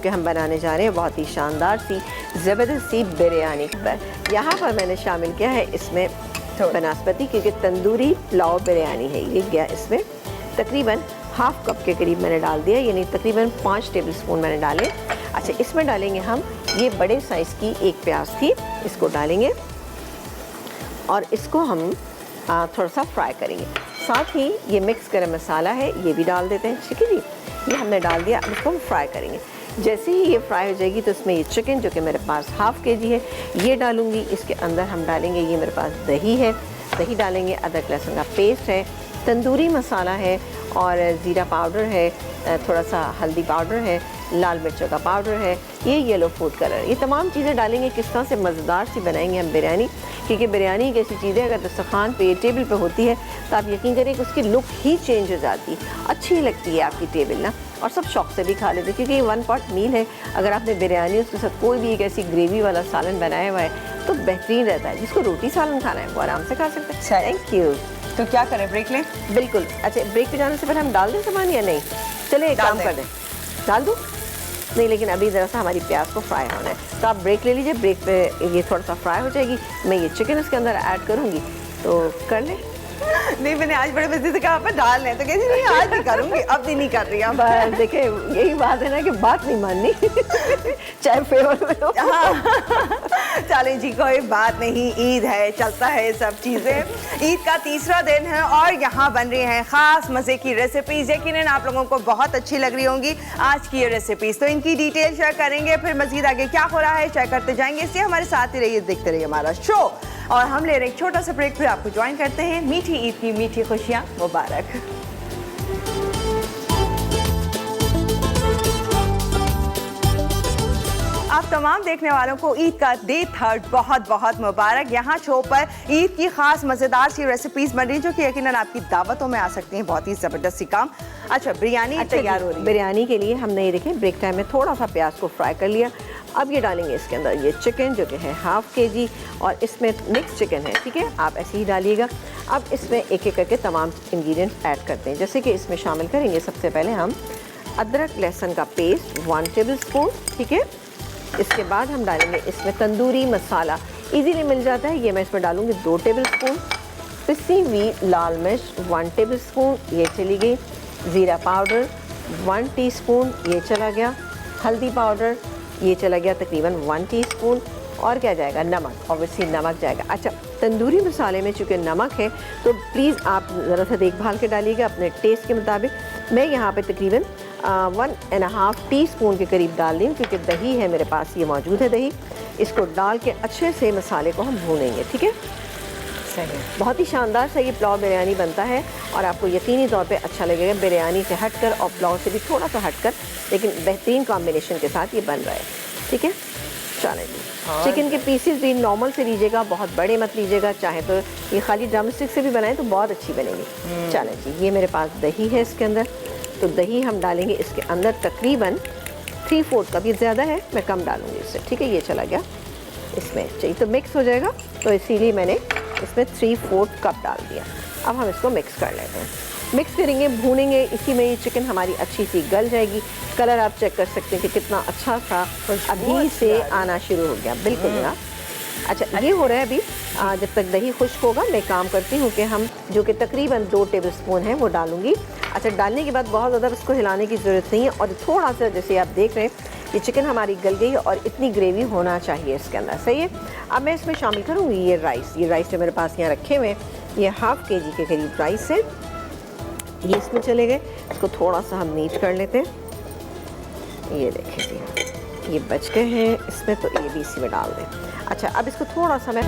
कि हम बनाने जा रहे हैं बहुत ही शानदार सी ज़बरदस्त सी बिरयानी। यहाँ पर मैंने शामिल किया है इसमें बनास्पति, क्योंकि तंदूरी पुलाव बिरयानी है। ये गया इसमें तकरीबन हाफ कप के करीब मैंने डाल दिया, यानी तकरीबन 5 टेबल स्पून मैंने डाले। अच्छा, इसमें डालेंगे हम ये बड़े साइज़ की एक प्याज थी, इसको डालेंगे और इसको हम थोड़ा सा फ्राई करेंगे। साथ ही ये मिक्स गरम मसाला है, ये भी डाल देते हैं। ठीक है जी, ये हमने डाल दिया। अब इसको हम फ्राई करेंगे। जैसे ही ये फ्राई हो जाएगी तो इसमें ये चिकन जो कि मेरे पास हाफ़ kg है ये डालूंगी। इसके अंदर हम डालेंगे, ये मेरे पास दही है, दही डालेंगे, अदरक लहसुन का पेस्ट है, तंदूरी मसाला है और ज़ीरा पाउडर है, थोड़ा सा हल्दी पाउडर है, लाल मिर्चों का पाउडर है, ये येलो फूड कलर। ये तमाम चीज़ें डालेंगे। किस तरह से मज़ेदार सी बनाएंगे हम बिरयानी, क्योंकि बिरयानी एक ऐसी चीज़ है अगर दस्तरखान पे टेबल पे होती है तो आप यकीन करें कि उसकी लुक ही चेंज हो जाती है, अच्छी लगती है आपकी टेबल ना, और सब शौक से भी खा लेते हैं, क्योंकि ये 1 पॉट मील है। अगर आपने बिरयानी उसके साथ कोई भी एक ऐसी ग्रेवी वाला सालन बनाया हुआ है तो बेहतरीन रहता है। जिसको रोटी सालन खाना है वो आराम से खा सकते हैं। Thank you. तो क्या करें, ब्रेक लें? बिल्कुल। अच्छा, ब्रेक पे जाने से पहले हम डाल दें सामान या नहीं? चले एक काम कर दें, डाल दूँ? नहीं, लेकिन अभी ज़रा सा हमारी प्याज को फ्राई होना है, तो आप ब्रेक ले लीजिए। ब्रेक पे ये थोड़ा सा फ्राई हो जाएगी, मैं ये चिकन इसके अंदर ऐड करूँगी, तो कर लें। नहीं, मैंने आज बड़े मजे से कहा आप डाल लें, तो कहती नहीं आज नहीं करूँगी, अब भी नहीं कर रही आप। देखिए यही बात है ना कि बात नहीं माननी चाहे फेवर में हो। चलें जी, कोई बात नहीं, ईद है, चलता है सब चीज़ें। ईद का तीसरा दिन है और यहाँ बन रही हैं ख़ास मज़े की रेसिपीज़। यकीनन आप लोगों को बहुत अच्छी लग रही होंगी आज की ये रेसिपीज़। तो इनकी डिटेल शेयर करेंगे, फिर मज़ीद आगे क्या हो रहा है शेयर करते जाएंगे। इसलिए हमारे साथ ही रहिए, देखते रहिए हमारा शो। और हम ले रहे एक छोटा सा ब्रेक, फिर आपको ज्वाइन करते हैं। मीठी ईद की मीठी खुशियाँ मुबारक। आप तमाम देखने वालों को ईद का डे 3 बहुत बहुत मुबारक। यहाँ शो पर ईद की खास मज़ेदार सी रेसिपीज़ बन रही है जो कि यकीनन आपकी दावतों में आ सकती हैं। बहुत ही ज़बरदस्त सी काम। अच्छा, बिरयानी तैयार हो रही है। बिरयानी के लिए हमने ये देखें ब्रेक टाइम में थोड़ा सा प्याज को फ्राई कर लिया। अब ये डालेंगे इसके अंदर ये चिकन जो कि है हाफ़ kg और इसमें मिक्स चिकन है। ठीक है, आप ऐसे ही डालिएगा। अब इसमें एक एक करके तमाम इंग्रेडिएंट्स ऐड करते हैं। जैसे कि इसमें शामिल करेंगे सबसे पहले हम अदरक लहसुन का पेस्ट 1 टेबल स्पून। ठीक है, इसके बाद हम डालेंगे इसमें तंदूरी मसाला, इजीली मिल जाता है, ये मैं इसमें डालूंगी 2 टेबल स्पून। पिसी हुई लाल मिर्च 1 टेबल स्पून, ये चली गई। ज़ीरा पाउडर 1 टीस्पून, ये चला गया। हल्दी पाउडर ये चला गया तकरीबन 1 टीस्पून। और क्या जाएगा? नमक, ऑब्वियसली नमक जाएगा। अच्छा, तंदूरी मसाले में चूँकि नमक है तो प्लीज़ आप ज़रा सा देखभाल के डालिएगा अपने टेस्ट के मुताबिक। मैं यहाँ पे तकरीबन 1.5 टीस्पून के करीब डाल दी, क्योंकि दही है मेरे पास, ये मौजूद है दही। इसको डाल के अच्छे से मसाले को हम भूनेंगे। ठीक है, सही। बहुत ही शानदार सा ये पुलाव बिरयानी बनता है और आपको यकीनी तौर पे अच्छा लगेगा। बिरयानी से हटकर और पुलाव से भी थोड़ा सा हटकर, लेकिन बेहतरीन कॉम्बिनेशन के साथ ये बन रहा है। ठीक है, चलें जी। चिकन के पीसेस भी नॉर्मल से लीजिएगा, बहुत बड़े मत लीजिएगा। चाहे तो ये खाली ड्रमस्टिक से भी बनाएं तो बहुत अच्छी बनेगी। चलें जी, ये मेरे पास दही है इसके अंदर, तो दही हम डालेंगे इसके अंदर तकरीबन 3/4 कप। ये ज़्यादा है, मैं कम डालूंगी इससे। ठीक है, ये चला गया इसमें, चाहिए तो मिक्स हो जाएगा, तो इसीलिए मैंने इसमें 3/4 कप डाल दिया। अब हम इसको मिक्स कर लेते हैं। मिक्स करेंगे, भूनेंगे, इसी में ये चिकन हमारी अच्छी सी गल जाएगी। कलर आप चेक कर सकते हैं कि कितना अच्छा सा अभी से आना शुरू हो गया। बिल्कुल ना। अच्छा, ये हो रहा है अभी। जब तक दही खुश्क होगा मैं काम करती हूँ कि हम जो कि तकरीबन 2 टेबल स्पून है वो डालूंगी। अच्छा, डालने के बाद बहुत ज़्यादा इसको हिलाने की ज़रूरत नहीं है, और थोड़ा सा जैसे आप देख रहे हैं ये चिकन हमारी गल गई और इतनी ग्रेवी होना चाहिए इसके अंदर। सही है। अब मैं इसमें शामिल करूँगी ये राइस। ये राइस जो मेरे पास यहाँ रखे हुए हैं, ये हाफ़ kg के करीब राइस है, ये इसमें चले गए। इसको थोड़ा सा हम नीच कर लेते हैं। ये देखें जी, ये बच गए हैं इसमें, तो ये भी इसी में डाल दें। अच्छा, अब इसको थोड़ा सा मैं